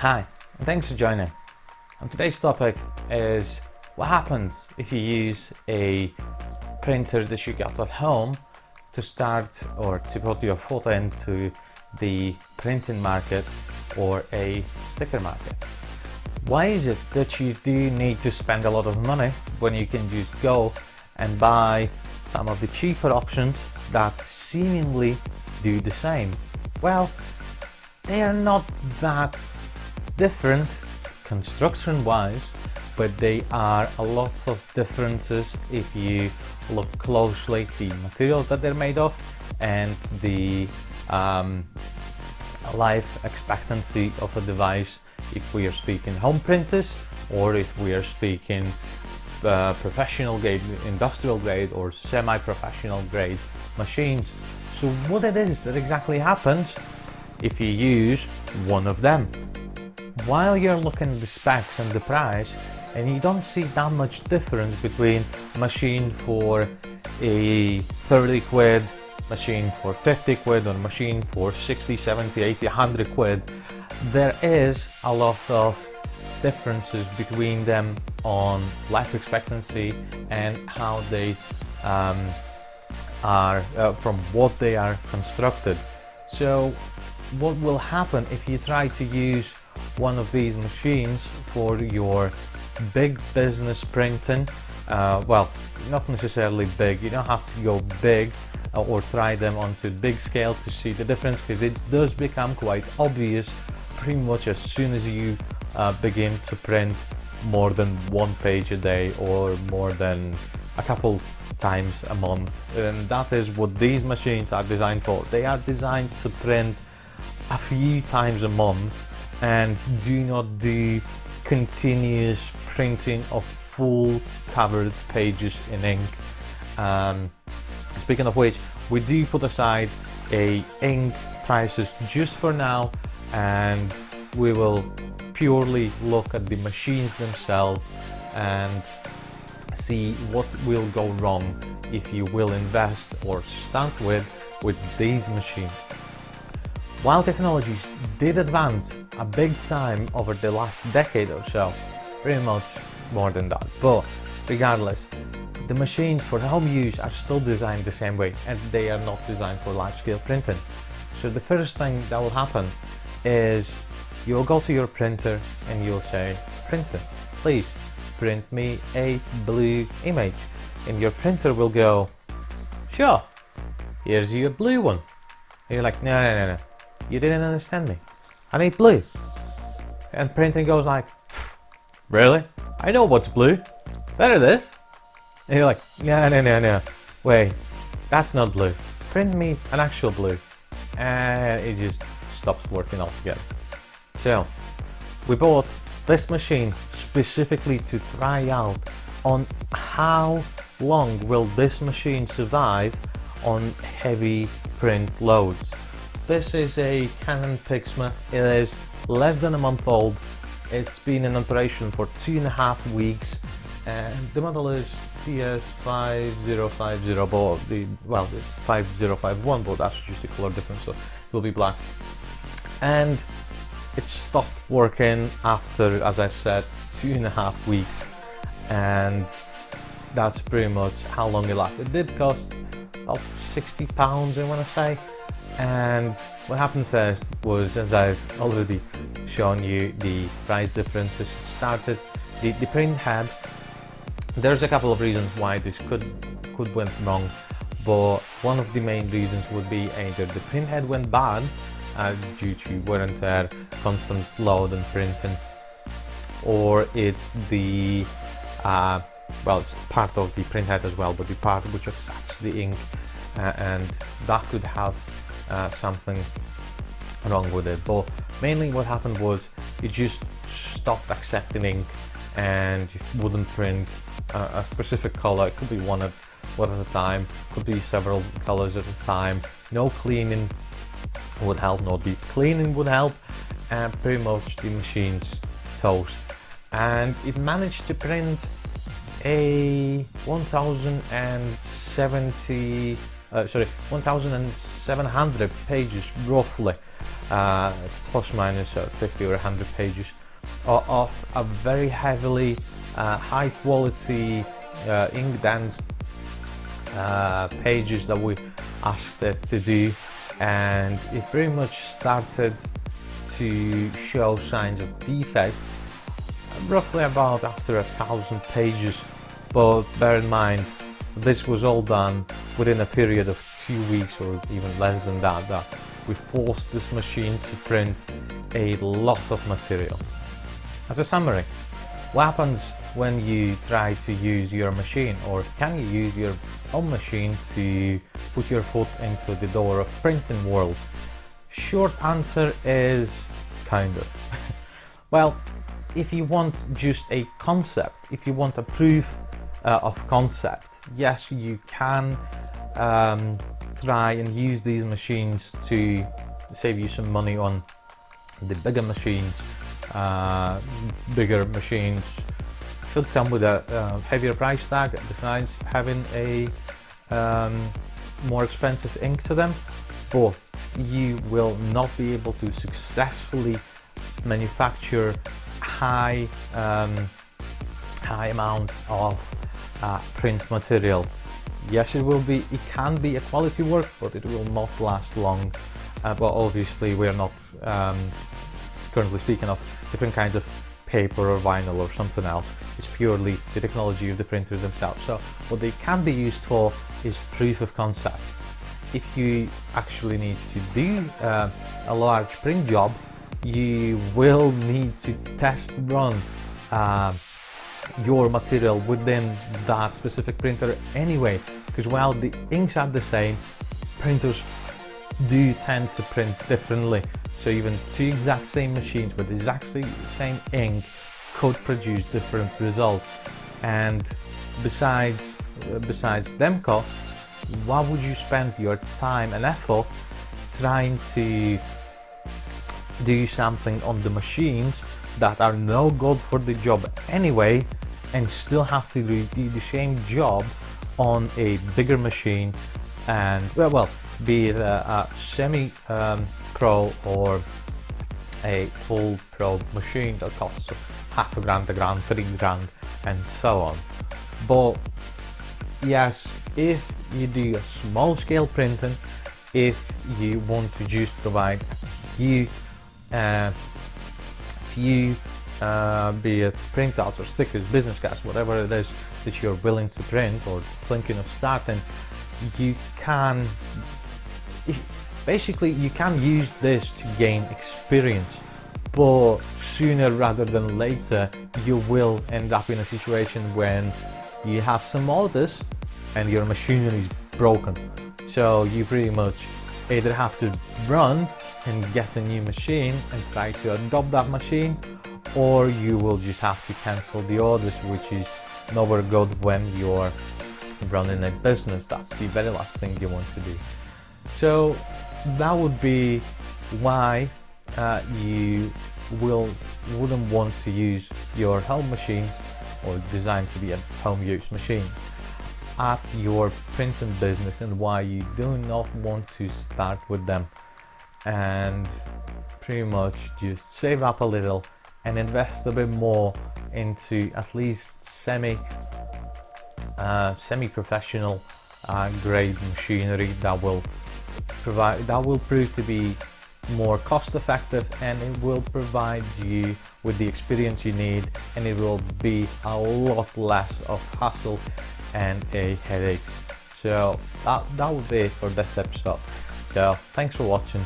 Hi, and thanks for joining. And today's topic is what happens if you use a printer that you got at home to start or to put your foot into the printing market or a sticker market. Why is it that you do need to spend a lot of money when you can just go and buy some of the cheaper options that seemingly do the same? Well, they are not that different construction wise, but they are a lot of differences if you look closely the materials that they're made of and the life expectancy of a device, if we are speaking home printers or if we are speaking professional grade, industrial grade or semi-professional grade machines. So what it is that exactly happens if you use one of them? While you're looking at the specs and the price, and you don't see that much difference between a machine for a 30 quid, machine for 50 quid, or a machine for 60, 70, 80, 100 quid, there is a lot of differences between them on life expectancy and how they are from what they are constructed. So what will happen if you try to use one of these machines for your big business printing? Well, not necessarily big, you don't have to go big or try them onto big scale to see the difference, because it does become quite obvious pretty much as soon as you begin to print more than one page a day or more than a couple times a month. And that is what these machines are designed for. They are designed to print a few times a month and do not do continuous printing of full covered pages in ink. Speaking of which, we do put aside a ink prices just for now, and we will purely look at the machines themselves and see what will go wrong if you will invest or start with these machines. While technologies did advance a big time over the last decade or so, pretty much more than that, but regardless, the machines for home use are still designed the same way, and they are not designed for large scale printing. So the first thing that will happen is you'll go to your printer and you'll say, "Printer, please print me a blue image," and your printer will go, "Sure, here's your blue one." And you're like, no, you didn't understand me, I need blue." And printing goes like, "Really? I know what's blue, there it is." And you're like, no, wait, that's not blue, print me an actual blue. And it just stops working altogether. So we bought this machine specifically to try out on how long will this machine survive on heavy print loads. This is a Canon Pixma. It is less than a month old. It's been in operation for 2.5 weeks, and the model is TS5050, but it's 5051, but that's just a color difference, so it will be black. And it stopped working after, as I've said, 2.5 weeks, and that's pretty much how long it lasted. It did cost about £60, I want to say. And what happened first was, as I've already shown you, the price differences started. The print head, there's a couple of reasons why this could went wrong, but one of the main reasons would be either the print head went bad due to wear and tear, constant load and printing, or it's the it's part of the print head as well, but the part which accepts the ink, and that could have something wrong with it. But mainly what happened was it just stopped accepting ink and just wouldn't print a specific color. It could be one at a time, could be several colors at a time. No cleaning would help, no deep cleaning would help, and pretty much the machine's toast. And it managed to print a 1070 sorry, 1,700 pages roughly, plus minus 50 or 100 pages of a very heavily high quality ink dense pages that we asked it to do, and it pretty much started to show signs of defects roughly about after 1,000 pages. But bear in mind, this was all done within a period of 2 weeks or even less than that we forced this machine to print a lot of material. As a summary, what happens when you try to use your machine, or can you use your own machine to put your foot into the door of printing world? Short answer is kind of. Well, if you want just a concept, if you want a proof of concept, yes, you can try and use these machines to save you some money on the bigger machines. Bigger machines should come with a heavier price tag besides having a more expensive ink to them, but you will not be able to successfully manufacture high amount of print material. Yes, it can be a quality work, but it will not last long. But obviously we're not currently speaking of different kinds of paper or vinyl or something else. It's purely the technology of the printers themselves. So what they can be used for is proof of concept. If you actually need to do a large print job, you will need to test run your material within that specific printer anyway, because while the inks are the same, printers do tend to print differently. So even two exact same machines with exactly same ink could produce different results. And besides them costs, why would you spend your time and effort trying to do something on the machines that are no good for the job anyway, and still have to do the same job on a bigger machine, and well, be it a semi pro or a full pro machine that costs half a grand, a grand, £3,000 and so on. But yes, if you do a small scale printing, if you want to just provide a few be it printouts or stickers, business cards, whatever it is that you're willing to print or thinking of starting, you can basically use this to gain experience. But sooner rather than later, you will end up in a situation when you have some orders and your machinery is broken. So you pretty much either have to run and get a new machine and try to adopt that machine, or you will just have to cancel the orders, which is never good when you're running a business. That's the very last thing you want to do. So that would be why you wouldn't want to use your home machines, or designed to be a home use machines, at your printing business, and why you do not want to start with them, and pretty much just save up a little and invest a bit more into at least semi-professional grade machinery that will prove to be more cost effective, and it will provide you with the experience you need, and it will be a lot less of hassle and a headache. So that would be it for this episode. So thanks for watching.